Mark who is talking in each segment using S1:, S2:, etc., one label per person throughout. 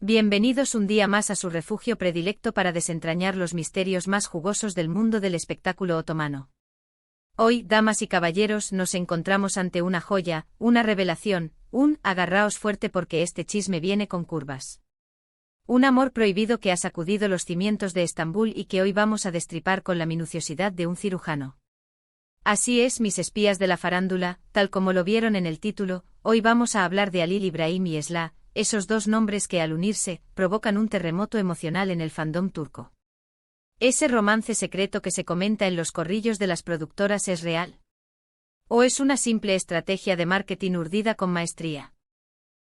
S1: Bienvenidos un día más a su refugio predilecto para desentrañar los misterios más jugosos del mundo del espectáculo otomano. Hoy, damas y caballeros, nos encontramos ante una joya, una revelación, agarraos fuerte porque este chisme viene con curvas. Un amor prohibido que ha sacudido los cimientos de Estambul y que hoy vamos a destripar con la minuciosidad de un cirujano. Así es, mis espías de la farándula, tal como lo vieron en el título, hoy vamos a hablar de Halil İbrahim y Esla, esos dos nombres que al unirse, provocan un terremoto emocional en el fandom turco. ¿Ese romance secreto que se comenta en los corrillos de las productoras es real? ¿O es una simple estrategia de marketing urdida con maestría?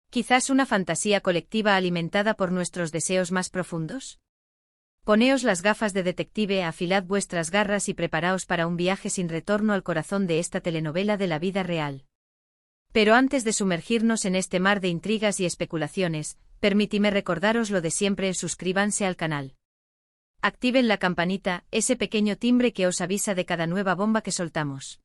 S1: ¿Quizás una fantasía colectiva alimentada por nuestros deseos más profundos? Poneos las gafas de detective, afilad vuestras garras y preparaos para un viaje sin retorno al corazón de esta telenovela de la vida real. Pero antes de sumergirnos en este mar de intrigas y especulaciones, permitidme recordaros lo de siempre: suscríbanse al canal. Activen la campanita, ese pequeño timbre que os avisa de cada nueva bomba que soltamos.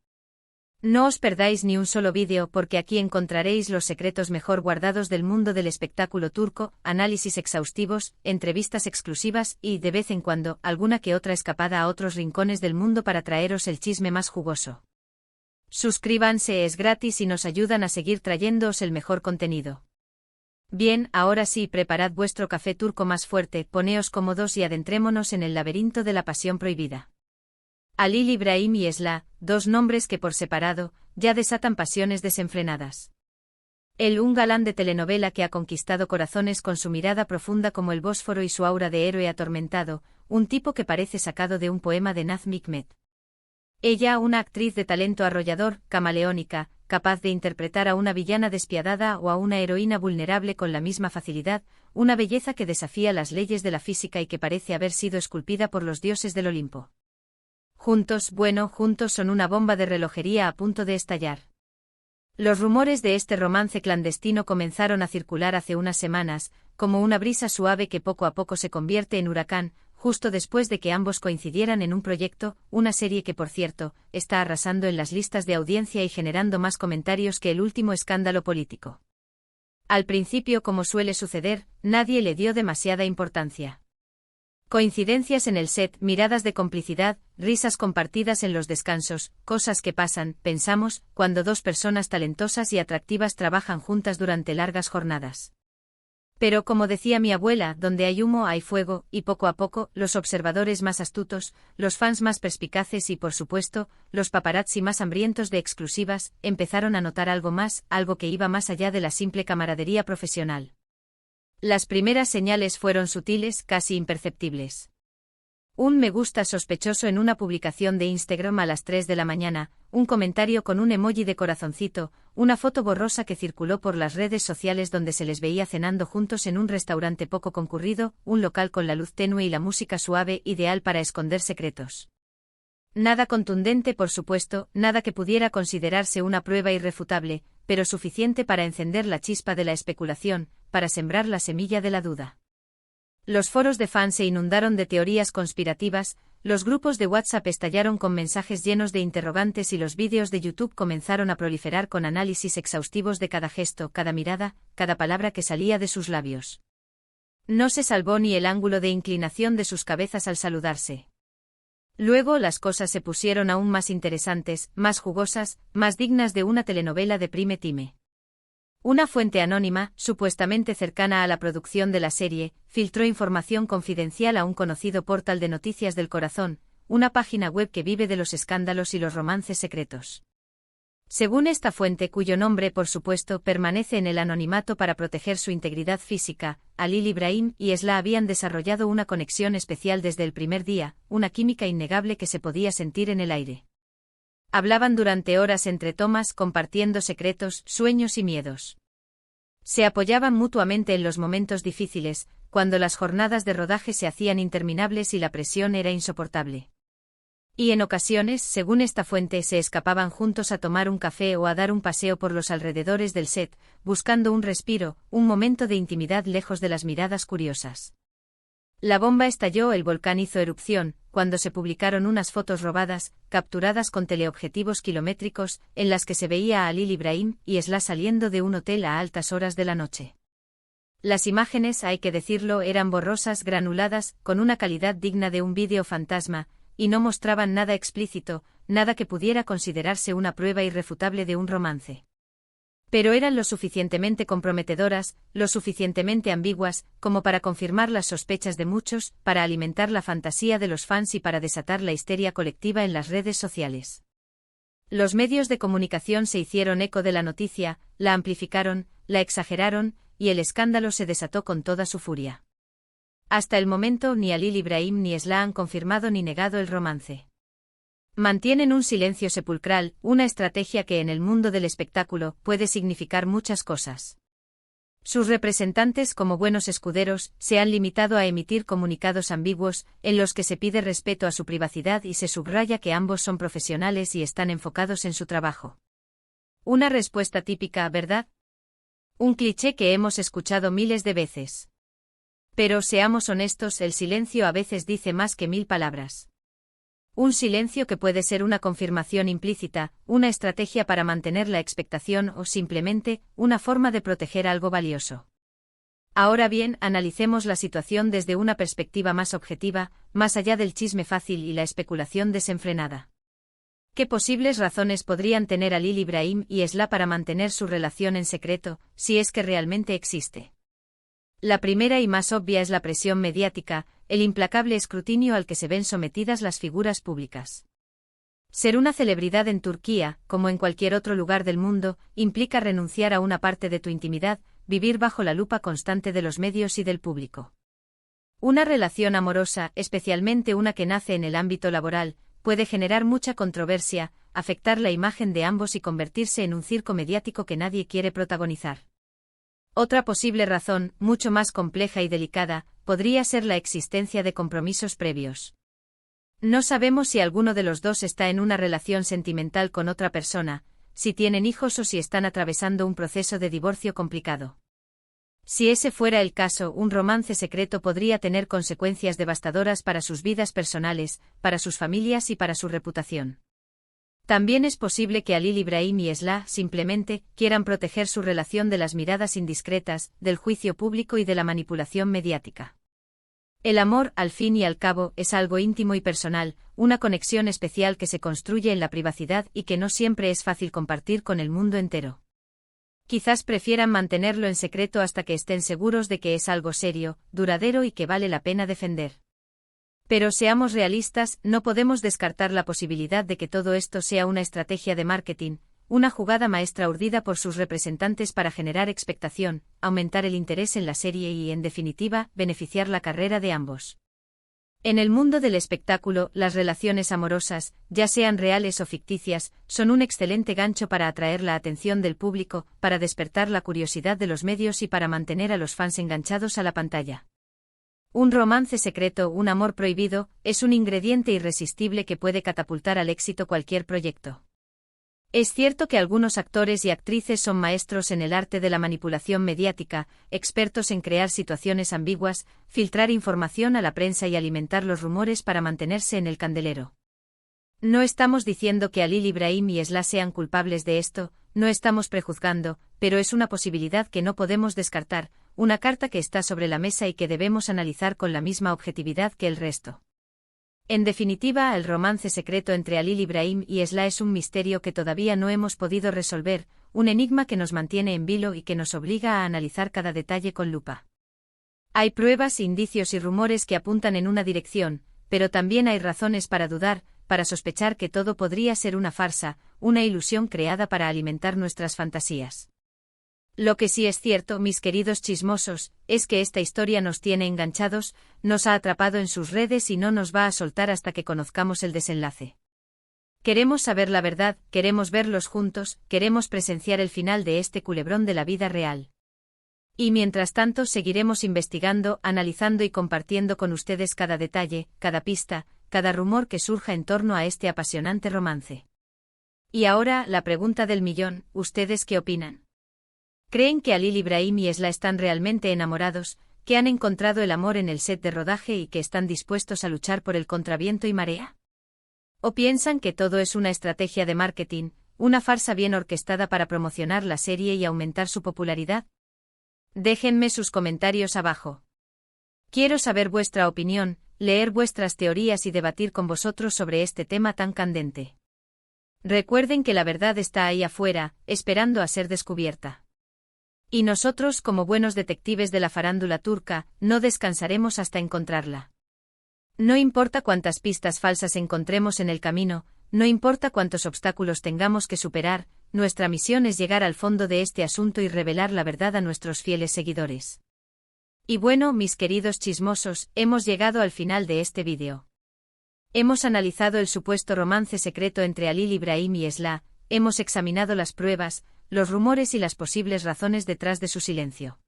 S1: No os perdáis ni un solo vídeo porque aquí encontraréis los secretos mejor guardados del mundo del espectáculo turco, análisis exhaustivos, entrevistas exclusivas y, de vez en cuando, alguna que otra escapada a otros rincones del mundo para traeros el chisme más jugoso. Suscríbanse, es gratis y nos ayudan a seguir trayéndoos el mejor contenido. Bien, ahora sí, preparad vuestro café turco más fuerte, poneos cómodos y adentrémonos en el laberinto de la pasión prohibida. Halil İbrahim y Esla, dos nombres que por separado, ya desatan pasiones desenfrenadas. Él, un galán de telenovela que ha conquistado corazones con su mirada profunda como el Bósforo y su aura de héroe atormentado, un tipo que parece sacado de un poema de Nazım Hikmet. Ella, una actriz de talento arrollador, camaleónica, capaz de interpretar a una villana despiadada o a una heroína vulnerable con la misma facilidad, una belleza que desafía las leyes de la física y que parece haber sido esculpida por los dioses del Olimpo. Juntos son una bomba de relojería a punto de estallar. Los rumores de este romance clandestino comenzaron a circular hace unas semanas, como una brisa suave que poco a poco se convierte en huracán, justo después de que ambos coincidieran en un proyecto, una serie que por cierto, está arrasando en las listas de audiencia y generando más comentarios que el último escándalo político. Al principio, como suele suceder, nadie le dio demasiada importancia. Coincidencias en el set, miradas de complicidad, risas compartidas en los descansos, cosas que pasan, pensamos, cuando dos personas talentosas y atractivas trabajan juntas durante largas jornadas. Pero como decía mi abuela, donde hay humo hay fuego, y poco a poco, los observadores más astutos, los fans más perspicaces y por supuesto, los paparazzi más hambrientos de exclusivas, empezaron a notar algo más, algo que iba más allá de la simple camaradería profesional. Las primeras señales fueron sutiles, casi imperceptibles. Un me gusta sospechoso en una publicación de Instagram a las 3 de la mañana, un comentario con un emoji de corazoncito, una foto borrosa que circuló por las redes sociales donde se les veía cenando juntos en un restaurante poco concurrido, un local con la luz tenue y la música suave, ideal para esconder secretos. Nada contundente, por supuesto, nada que pudiera considerarse una prueba irrefutable, pero suficiente para encender la chispa de la especulación, para sembrar la semilla de la duda. Los foros de fans se inundaron de teorías conspirativas, los grupos de WhatsApp estallaron con mensajes llenos de interrogantes y los vídeos de YouTube comenzaron a proliferar con análisis exhaustivos de cada gesto, cada mirada, cada palabra que salía de sus labios. No se salvó ni el ángulo de inclinación de sus cabezas al saludarse. Luego las cosas se pusieron aún más interesantes, más jugosas, más dignas de una telenovela de prime time. Una fuente anónima, supuestamente cercana a la producción de la serie, filtró información confidencial a un conocido portal de noticias del corazón, una página web que vive de los escándalos y los romances secretos. Según esta fuente, cuyo nombre por supuesto permanece en el anonimato para proteger su integridad física, Halil İbrahim y Esla habían desarrollado una conexión especial desde el primer día, una química innegable que se podía sentir en el aire. Hablaban durante horas entre tomas, compartiendo secretos, sueños y miedos. Se apoyaban mutuamente en los momentos difíciles, cuando las jornadas de rodaje se hacían interminables y la presión era insoportable. Y en ocasiones, según esta fuente, se escapaban juntos a tomar un café o a dar un paseo por los alrededores del set, buscando un respiro, un momento de intimidad lejos de las miradas curiosas. La bomba estalló, el volcán hizo erupción, cuando se publicaron unas fotos robadas, capturadas con teleobjetivos kilométricos, en las que se veía a Halil İbrahim y Esla saliendo de un hotel a altas horas de la noche. Las imágenes, hay que decirlo, eran borrosas, granuladas, con una calidad digna de un vídeo fantasma, y no mostraban nada explícito, nada que pudiera considerarse una prueba irrefutable de un romance. Pero eran lo suficientemente comprometedoras, lo suficientemente ambiguas, como para confirmar las sospechas de muchos, para alimentar la fantasía de los fans y para desatar la histeria colectiva en las redes sociales. Los medios de comunicación se hicieron eco de la noticia, la amplificaron, la exageraron, y el escándalo se desató con toda su furia. Hasta el momento ni Halil Ibrahim ni Esla han confirmado ni negado el romance. Mantienen un silencio sepulcral, una estrategia que en el mundo del espectáculo puede significar muchas cosas. Sus representantes, como buenos escuderos, se han limitado a emitir comunicados ambiguos, en los que se pide respeto a su privacidad y se subraya que ambos son profesionales y están enfocados en su trabajo. Una respuesta típica, ¿verdad? Un cliché que hemos escuchado miles de veces. Pero seamos honestos, el silencio a veces dice más que 1000 palabras. Un silencio que puede ser una confirmación implícita, una estrategia para mantener la expectación o simplemente una forma de proteger algo valioso. Ahora bien, analicemos la situación desde una perspectiva más objetiva, más allá del chisme fácil y la especulación desenfrenada. ¿Qué posibles razones podrían tener Halil Ibrahim y Esla para mantener su relación en secreto, si es que realmente existe? La primera y más obvia es la presión mediática, el implacable escrutinio al que se ven sometidas las figuras públicas. Ser una celebridad en Turquía, como en cualquier otro lugar del mundo, implica renunciar a una parte de tu intimidad, vivir bajo la lupa constante de los medios y del público. Una relación amorosa, especialmente una que nace en el ámbito laboral, puede generar mucha controversia, afectar la imagen de ambos y convertirse en un circo mediático que nadie quiere protagonizar. Otra posible razón, mucho más compleja y delicada, podría ser la existencia de compromisos previos. No sabemos si alguno de los dos está en una relación sentimental con otra persona, si tienen hijos o si están atravesando un proceso de divorcio complicado. Si ese fuera el caso, un romance secreto podría tener consecuencias devastadoras para sus vidas personales, para sus familias y para su reputación. También es posible que Halil Ibrahim y Esla, simplemente, quieran proteger su relación de las miradas indiscretas, del juicio público y de la manipulación mediática. El amor, al fin y al cabo, es algo íntimo y personal, una conexión especial que se construye en la privacidad y que no siempre es fácil compartir con el mundo entero. Quizás prefieran mantenerlo en secreto hasta que estén seguros de que es algo serio, duradero y que vale la pena defender. Pero seamos realistas, no podemos descartar la posibilidad de que todo esto sea una estrategia de marketing, una jugada maestra urdida por sus representantes para generar expectación, aumentar el interés en la serie y, en definitiva, beneficiar la carrera de ambos. En el mundo del espectáculo, las relaciones amorosas, ya sean reales o ficticias, son un excelente gancho para atraer la atención del público, para despertar la curiosidad de los medios y para mantener a los fans enganchados a la pantalla. Un romance secreto, un amor prohibido, es un ingrediente irresistible que puede catapultar al éxito cualquier proyecto. Es cierto que algunos actores y actrices son maestros en el arte de la manipulación mediática, expertos en crear situaciones ambiguas, filtrar información a la prensa y alimentar los rumores para mantenerse en el candelero. No estamos diciendo que Halil Ibrahim y Esla sean culpables de esto, no estamos prejuzgando, pero es una posibilidad que no podemos descartar, una carta que está sobre la mesa y que debemos analizar con la misma objetividad que el resto. En definitiva, el romance secreto entre Halil Ibrahim y Esla es un misterio que todavía no hemos podido resolver, un enigma que nos mantiene en vilo y que nos obliga a analizar cada detalle con lupa. Hay pruebas, indicios y rumores que apuntan en una dirección, pero también hay razones para dudar, para sospechar que todo podría ser una farsa, una ilusión creada para alimentar nuestras fantasías. Lo que sí es cierto, mis queridos chismosos, es que esta historia nos tiene enganchados, nos ha atrapado en sus redes y no nos va a soltar hasta que conozcamos el desenlace. Queremos saber la verdad, queremos verlos juntos, queremos presenciar el final de este culebrón de la vida real. Y mientras tanto seguiremos investigando, analizando y compartiendo con ustedes cada detalle, cada pista, cada rumor que surja en torno a este apasionante romance. Y ahora, la pregunta del millón, ¿ustedes qué opinan? ¿Creen que Halil Ibrahim y Esla están realmente enamorados, que han encontrado el amor en el set de rodaje y que están dispuestos a luchar por el contraviento y marea? ¿O piensan que todo es una estrategia de marketing, una farsa bien orquestada para promocionar la serie y aumentar su popularidad? Déjenme sus comentarios abajo. Quiero saber vuestra opinión, leer vuestras teorías y debatir con vosotros sobre este tema tan candente. Recuerden que la verdad está ahí afuera, esperando a ser descubierta. Y nosotros, como buenos detectives de la farándula turca, no descansaremos hasta encontrarla. No importa cuántas pistas falsas encontremos en el camino, no importa cuántos obstáculos tengamos que superar, nuestra misión es llegar al fondo de este asunto y revelar la verdad a nuestros fieles seguidores. Y bueno, mis queridos chismosos, hemos llegado al final de este vídeo. Hemos analizado el supuesto romance secreto entre Halil Ibrahim y Esla, hemos examinado las pruebas, los rumores y las posibles razones detrás de su silencio.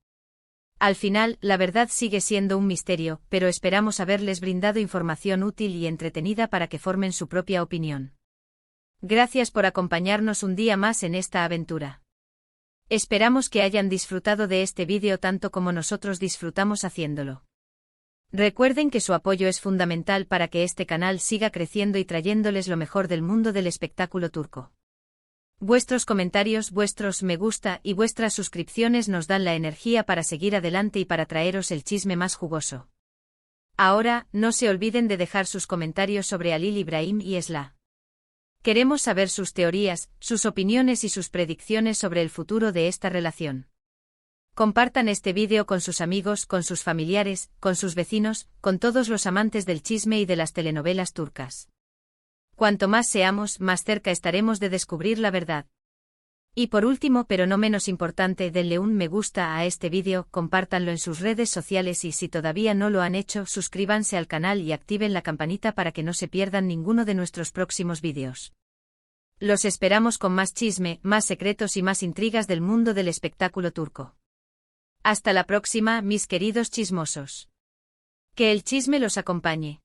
S1: Al final, la verdad sigue siendo un misterio, pero esperamos haberles brindado información útil y entretenida para que formen su propia opinión. Gracias por acompañarnos un día más en esta aventura. Esperamos que hayan disfrutado de este vídeo tanto como nosotros disfrutamos haciéndolo. Recuerden que su apoyo es fundamental para que este canal siga creciendo y trayéndoles lo mejor del mundo del espectáculo turco. Vuestros comentarios, vuestros me gusta y vuestras suscripciones nos dan la energía para seguir adelante y para traeros el chisme más jugoso. Ahora, no se olviden de dejar sus comentarios sobre Halil Ibrahim y Esla. Queremos saber sus teorías, sus opiniones y sus predicciones sobre el futuro de esta relación. Compartan este vídeo con sus amigos, con sus familiares, con sus vecinos, con todos los amantes del chisme y de las telenovelas turcas. Cuanto más seamos, más cerca estaremos de descubrir la verdad. Y por último, pero no menos importante, denle un me gusta a este vídeo, compártanlo en sus redes sociales y si todavía no lo han hecho, suscríbanse al canal y activen la campanita para que no se pierdan ninguno de nuestros próximos vídeos. Los esperamos con más chisme, más secretos y más intrigas del mundo del espectáculo turco. Hasta la próxima, mis queridos chismosos. Que el chisme los acompañe.